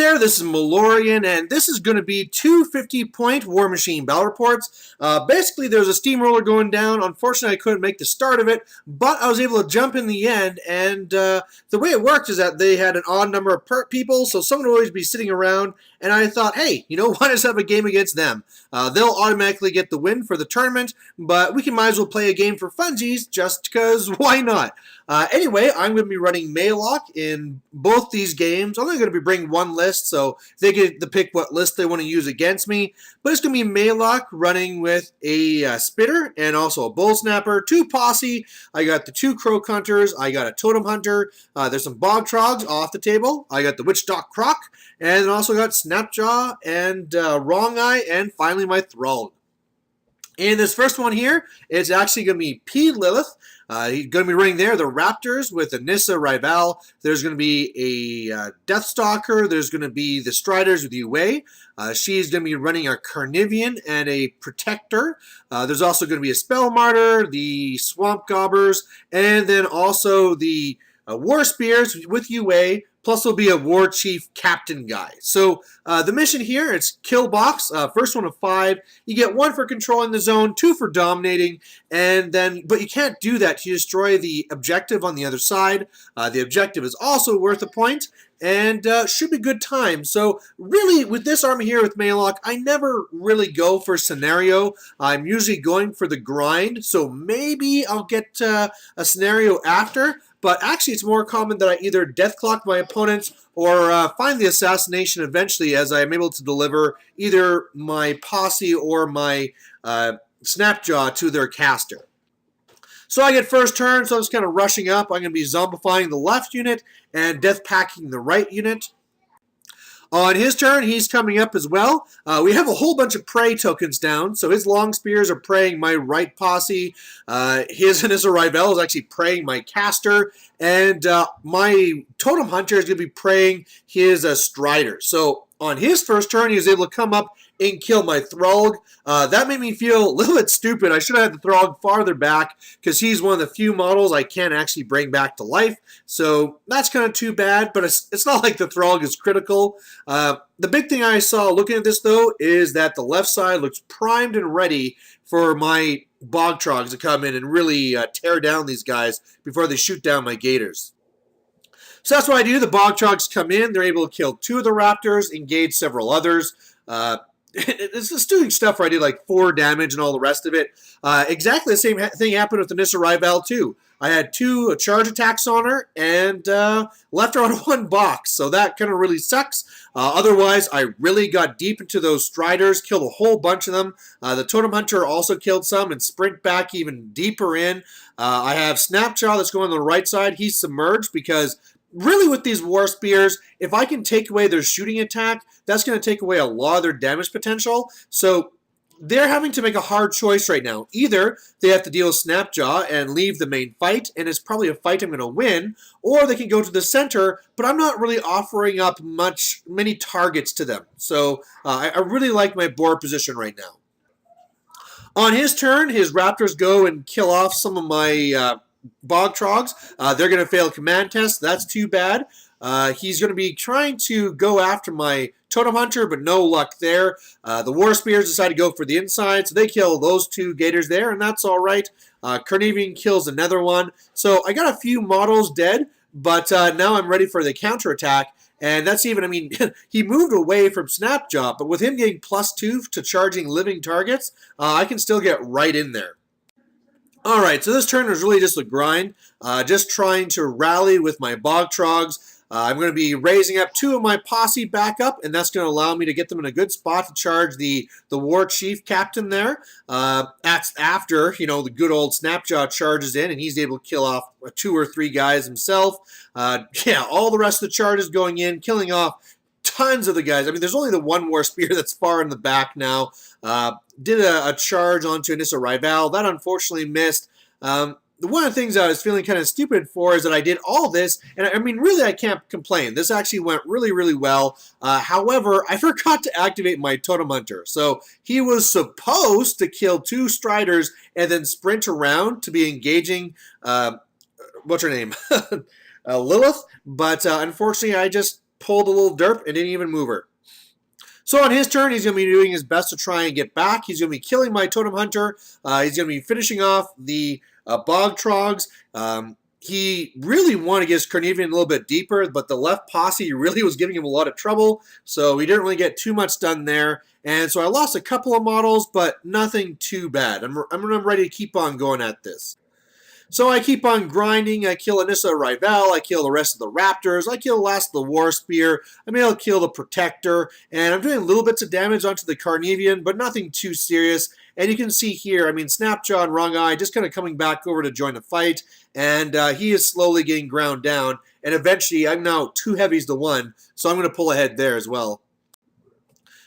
there, this is Malorian, and this is going to be two 50-point War Machine battle reports. Basically, there was a steamroller going down. Unfortunately, I couldn't make the start of it, but I was able to jump in the end, and the way it worked is that they had an odd number of people, so someone would always be sitting around, and I thought, hey, you know, why not have a game against them? They'll automatically get the win for the tournament, but we can might as well play a game for funsies, just because why not? Anyway, I'm going to be running Maelok in both these games. I'm only going to be bringing one list, so they get to pick what list they want to use against me. But it's going to be Maelok running with a Spitter and also a Bull Snapper, two Posse. I got the two Croak Hunters. I got a Totem Hunter. There's some Bog Trogs off the table. I got the Witch Dock Croc, and then also got Snapjaw and Wrong Eye, and finally my Thrall. In this first one here, it's actually going to be P. Lylyth. He's going to be running there the Raptors with a Nissa Rival. There's going to be a Deathstalker. There's going to be the Striders with Yue. She's going to be running a Carnivian and a Protector. There's also going to be a Spell Martyr, the Swamp Gobbers, and then also the War Spears with Yue. Plus, there'll be a War Chief Captain guy. So, the mission here, it's Kill Box. First one of 5. You get 1 for controlling the zone, 2 for dominating, and then, but you can't do that to destroy the objective on the other side. The objective is also worth a point, and should be good time. So, really, with this army here with Maelok, I never really go for scenario. I'm usually going for the grind, so maybe I'll get a scenario after. But actually, it's more common that I either deathclock my opponents or find the assassination eventually, as I am able to deliver either my Posse or my Snapjaw to their caster. So I get first turn, so I'm just kind of rushing up. I'm going to be zombifying the left unit and death packing the right unit. On his turn, he's coming up as well. We have a whole bunch of prey tokens down, so his long spears are preying my right Posse. His Nissa Rival is actually preying my caster, and my Totem Hunter is going to be preying his Strider. So on his first turn, he was able to come up and kill my Thrall. That made me feel a little bit stupid. I should have had the Thrall farther back because he's one of the few models I can't actually bring back to life. So that's kind of too bad, but it's not like the Thrall is critical. The big thing I saw looking at this, though, is that the left side looks primed and ready for my Bog Trogs to come in and really tear down these guys before they shoot down my Gators. So that's what I do. The Bog Trogs come in. They're able to kill 2 of the Raptors, engage several others. It's just doing stuff where I did like 4 damage and all the rest of it. Exactly the same thing happened with the Nissa Rival too. I had 2 charge attacks on her and left her on 1 box, so that kind of really sucks. Otherwise, I really got deep into those Striders, killed a whole bunch of them. The Totem Hunter also killed some and sprint back even deeper in. I have Snapjaw that's going on the right side. He's submerged because really, with these War Spears, if I can take away their shooting attack, that's going to take away a lot of their damage potential. So they're having to make a hard choice right now. Either they have to deal with Snapjaw and leave the main fight, and it's probably a fight I'm going to win, or they can go to the center, but I'm not really offering up many targets to them. So I really like my board position right now. On his turn, his Raptors go and kill off some of my Bog Trogs. They're going to fail command test. That's too bad. He's going to be trying to go after my Totem Hunter, but no luck there. The War Spears decide to go for the inside, so they kill those 2 Gators there, and that's all right. Carnivian kills another one. So I got a few models dead, but now I'm ready for the counterattack. And that's even, I mean, he moved away from Snapjaw, but with him getting +2 to charging living targets, I can still get right in there. Alright, so this turn was really just a grind, just trying to rally with my Bog Trogs. I'm going to be raising up 2 of my Posse back up, and that's going to allow me to get them in a good spot to charge the War Chief Captain there. That's after, you know, the good old Snapjaw charges in, and he's able to kill off 2 or 3 guys himself. Yeah, all the rest of the charges going in, killing off tons of the guys. I mean, there's only the 1 War Spear that's far in the back now. Did a charge onto Nissa Rival. That unfortunately missed. One of the things I was feeling kind of stupid for is that I did all this, and I mean, really, I can't complain. This actually went really, really well. However, I forgot to activate my Totem Hunter. So he was supposed to kill 2 Striders and then sprint around to be engaging, what's her name? Lylyth. But unfortunately, I just pulled a little derp and didn't even move her. So on his turn, he's going to be doing his best to try and get back. He's going to be killing my Totem Hunter. He's going to be finishing off the Bog Trogs. He really wanted to get his Carnelian a little bit deeper, but the left posse really was giving him a lot of trouble, so he didn't really get too much done there. And so I lost a couple of models, but nothing too bad. I'm ready to keep on going at this. So I keep on grinding. I kill Anissa Rival. I kill the rest of the Raptors. I kill the last of the War Spear. I mean, I'll kill the Protector. And I'm doing little bits of damage onto the Carnelian, but nothing too serious. And you can see here, I mean, Snapjaw and Wrong Eye just kind of coming back over to join the fight. And he is slowly getting ground down. And eventually, I'm now 2 heavies to 1. So I'm going to pull ahead there as well.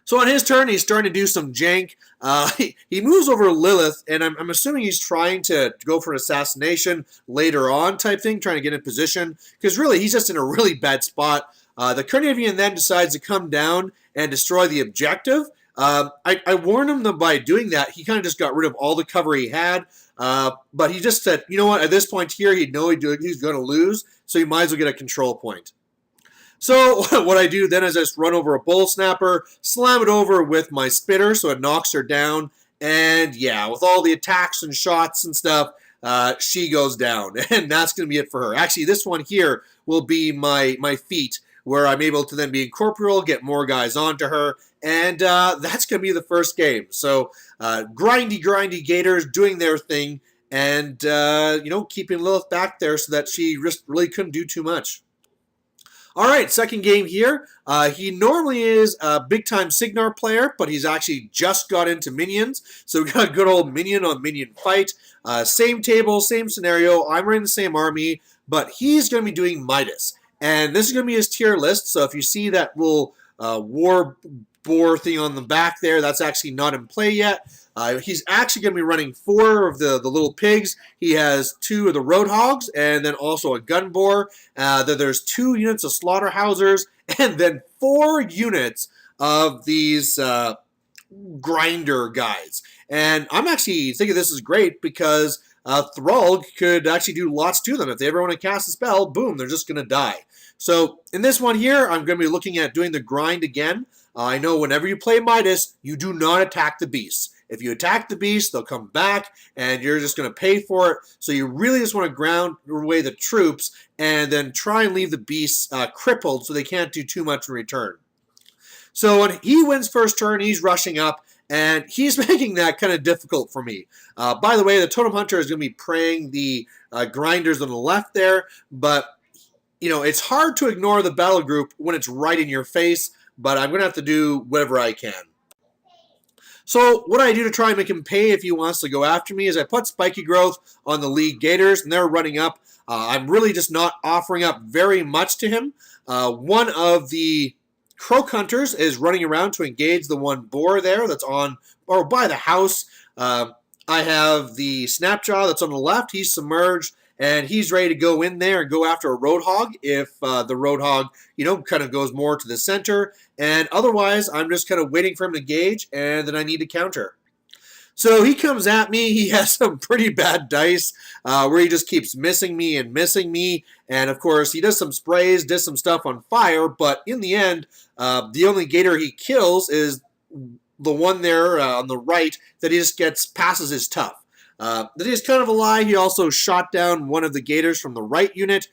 So on his turn, he's starting to do some jank. He moves over Lylyth, and I'm assuming he's trying to go for an assassination later on type thing, trying to get in position, because really, he's just in a really bad spot. The Carnelian then decides to come down and destroy the objective. I warned him that by doing that, he kind of just got rid of all the cover he had, but he just said, you know what, at this point here, he'd know he's going to lose, so he might as well get a control point. So what I do then is I just run over a Bull Snapper, slam it over with my Spitter so it knocks her down, and yeah, with all the attacks and shots and stuff, she goes down, and that's going to be it for her. Actually, this one here will be my feat, where I'm able to then be incorporeal, get more guys onto her, and that's going to be the first game. So grindy gators doing their thing, and keeping Lylyth back there so that she just really couldn't do too much. All right, second game here. He normally is a big-time Signar player, but he's actually just got into minions. So we got a good old minion on minion fight. Same table, same scenario. I'm running the same army, but he's going to be doing Midas. And this is going to be his tier list. So if you see that little war boar thing on the back there, that's actually not in play yet. He's actually going to be running 4 of the little pigs. He has 2 of the roadhogs, and then also a gun boar. Then there's 2 units of slaughterhousers, and then 4 units of these grinder guys. And I'm actually thinking this is great because Thrall could actually do lots to them. If they ever want to cast a spell, boom, they're just going to die. So in this one here, I'm going to be looking at doing the grind again. I know whenever you play Midas, you do not attack the beasts. If you attack the beast, they'll come back, and you're just going to pay for it. So you really just want to ground away the troops and then try and leave the beasts crippled so they can't do too much in return. So when he wins first turn, he's rushing up, and he's making that kind of difficult for me. By the way, the Totem Hunter is going to be praying the grinders on the left there, but it's hard to ignore the battle group when it's right in your face, but I'm going to have to do whatever I can. So what I do to try and make him pay if he wants to go after me is I put Spiky Growth on the lead gators, and they're running up. I'm really just not offering up very much to him. One of the Croak Hunters is running around to engage the one boar there that's on or by the house. I have the Snapjaw that's on the left. He's submerged, and he's ready to go in there and go after a Roadhog if the Roadhog, kind of goes more to the center. And otherwise, I'm just kind of waiting for him to engage, and then I need to counter. So he comes at me. He has some pretty bad dice where he just keeps missing me. And, of course, he does some sprays, does some stuff on fire. But in the end, the only gator he kills is the one there on the right that he just passes his tough. That is kind of a lie. He also shot down one of the gators from the right unit,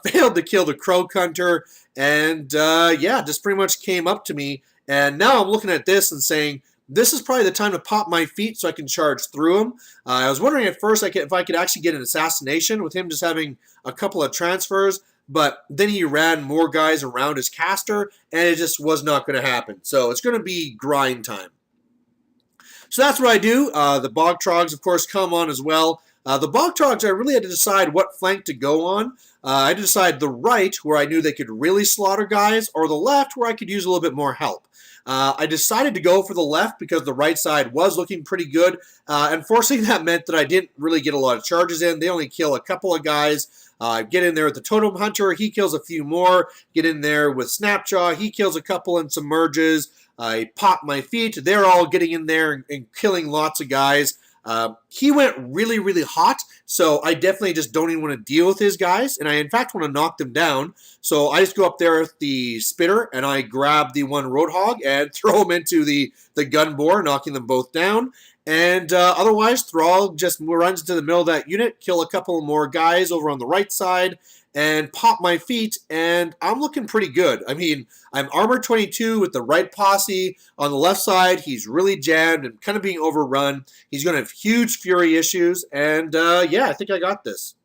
failed to kill the Croak Hunter, and just pretty much came up to me. And now I'm looking at this and saying, this is probably the time to pop my feet so I can charge through him. I was wondering at first if I could actually get an assassination with him just having a couple of transfers, but then he ran more guys around his caster, and it just was not going to happen. So it's going to be grind time. So that's what I do. The Bog Trogs, of course, come on as well. The Bog Trogs, I really had to decide what flank to go on. I had to decide the right, where I knew they could really slaughter guys, or the left, where I could use a little bit more help. I decided to go for the left because the right side was looking pretty good. Unfortunately, that meant that I didn't really get a lot of charges in. They only kill a couple of guys. Get in there with the Totem Hunter. He kills a few more. Get in there with Snapjaw. He kills a couple and submerges. I pop my feet. They're all getting in there and killing lots of guys. He went really, really hot, so I definitely just don't even want to deal with his guys, and I in fact want to knock them down. So I just go up there with the spitter, and I grab the one roadhog and throw him into the gun bore, knocking them both down. And otherwise, Thrall just runs into the middle of that unit, kill a couple more guys over on the right side, and pop my feet, and I'm looking pretty good. I mean, I'm armor 22 with the right posse. On the left side, he's really jammed and kind of being overrun. He's going to have huge fury issues, and yeah, I think I got this.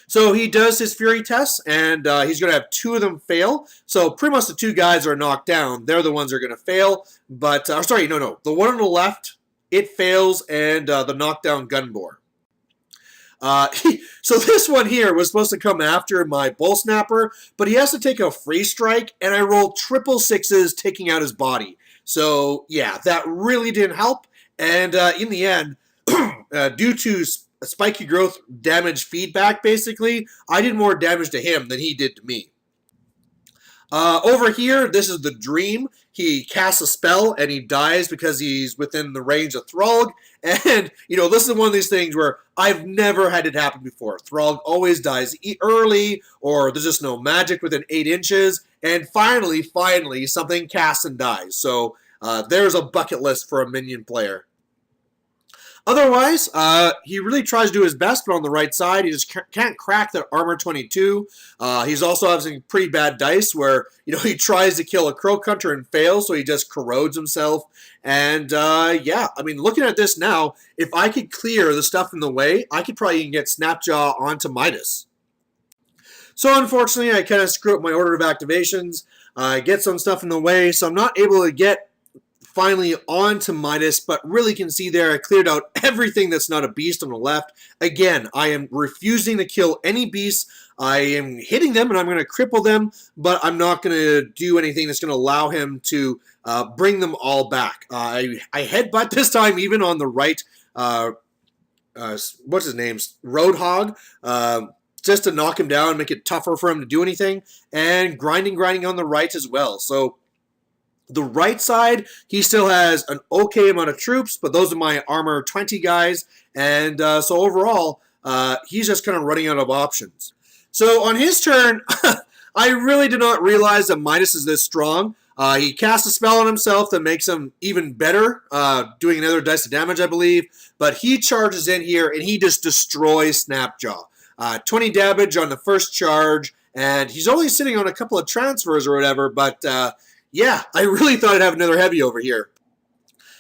So he does his fury tests, and he's going to have 2 of them fail. So pretty much the 2 guys are knocked down. They're the ones that are going to fail. But, sorry, no. The one on the left, it fails, and the knockdown gun bore. So this one here was supposed to come after my bull snapper, but he has to take a free strike, and I rolled 666 taking out his body. So yeah, that really didn't help. And in the end, due to spiky growth damage feedback, basically, I did more damage to him than he did to me. Over here, this is the dream. He casts a spell and he dies because he's within the range of Thrall. And, you know, this is one of these things where I've never had it happen before. Thrall always dies early, or there's just no magic within 8 inches. And finally, something casts and dies. So there's a bucket list for a minion player. Otherwise, he really tries to do his best, but on the right side, he just can't crack that armor 22. He's also having pretty bad dice where, you know, he tries to kill a croak hunter and fails, so he just corrodes himself. And, yeah, I mean, looking at this now, if I could clear the stuff in the way, I could probably even get Snapjaw onto Midas. So, unfortunately, I kind of screw up my order of activations. I get some stuff in the way, so I'm not able to get finally onto Midas, but really can see there I cleared out everything that's not a beast on the left. Again, I am refusing to kill any beasts. I am hitting them and I'm going to cripple them, but I'm not going to do anything that's going to allow him to bring them all back. I headbutt this time even on the right, what's his name, Roadhog, just to knock him down, make it tougher for him to do anything, and grinding on the right as well. So the right side, he still has an okay amount of troops, but those are my armor 20 guys, and so overall, he's just kind of running out of options. So on his turn, I really did not realize that Midas is this strong. He casts a spell on himself that makes him even better, doing another dice of damage, I believe, but he charges in here, and he just destroys Snapjaw. 20 damage on the first charge, and he's only sitting on a couple of transfers or whatever, but yeah, I really thought I'd have another heavy over here.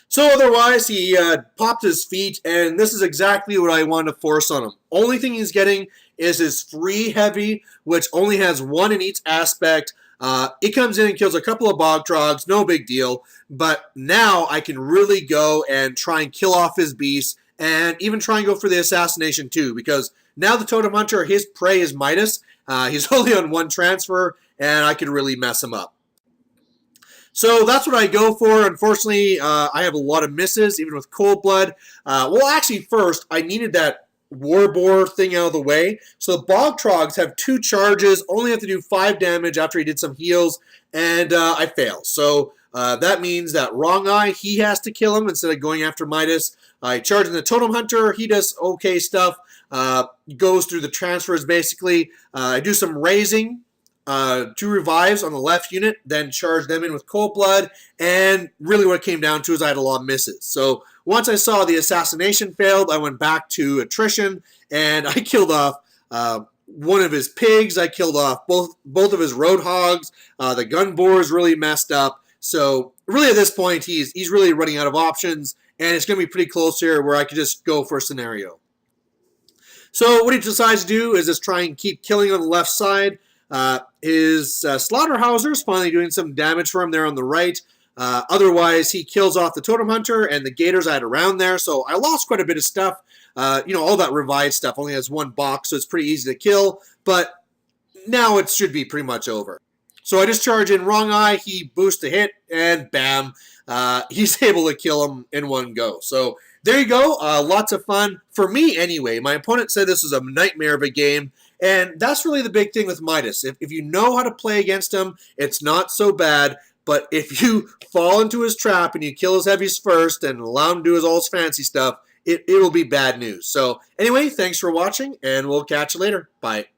So otherwise, he popped his feet, and this is exactly what I wanted to force on him. Only thing he's getting is his free heavy, which only has 1 in each aspect. It comes in and kills a couple of bog trogs, no big deal. But now I can really go and try and kill off his beast, and even try and go for the assassination too, because now the Totem Hunter, his prey is Midas. He's only on 1 transfer, and I could really mess him up. So that's what I go for. Unfortunately, I have a lot of misses, even with Cold Blood. Well, actually, first, I needed that Warboar thing out of the way. So the Bog Trogs have 2 charges, only have to do 5 damage after he did some heals, and I fail. So that means that Wrong Eye, he has to kill him instead of going after Midas. I charge in the Totem Hunter. He does okay stuff. Goes through the transfers, basically. I do some raising. 2 revives on the left unit, then charge them in with Cold Blood, and really what it came down to is I had a lot of misses. So once I saw the assassination failed, I went back to attrition, and I killed off one of his pigs. I killed off both of his roadhogs. The gun bore is really messed up. So really at this point, he's really running out of options, and it's going to be pretty close here where I could just go for a scenario. So what he decides to do is just try and keep killing on the left side. His Slaughterhouser is finally doing some damage for him there on the right. Otherwise, he kills off the Totem Hunter and the Gators I had around there, so I lost quite a bit of stuff. You know, all that revived stuff only has 1 box, so it's pretty easy to kill, but now it should be pretty much over. So I just charge in Wrong Eye, he boosts the hit, and bam, he's able to kill him in 1 go. So there you go, lots of fun. For me, anyway, my opponent said this was a nightmare of a game, and that's really the big thing with Midas. If you know how to play against him, it's not so bad. But if you fall into his trap and you kill his heavies first and allow him to do all his fancy stuff, it'll be bad news. So anyway, thanks for watching, and we'll catch you later. Bye.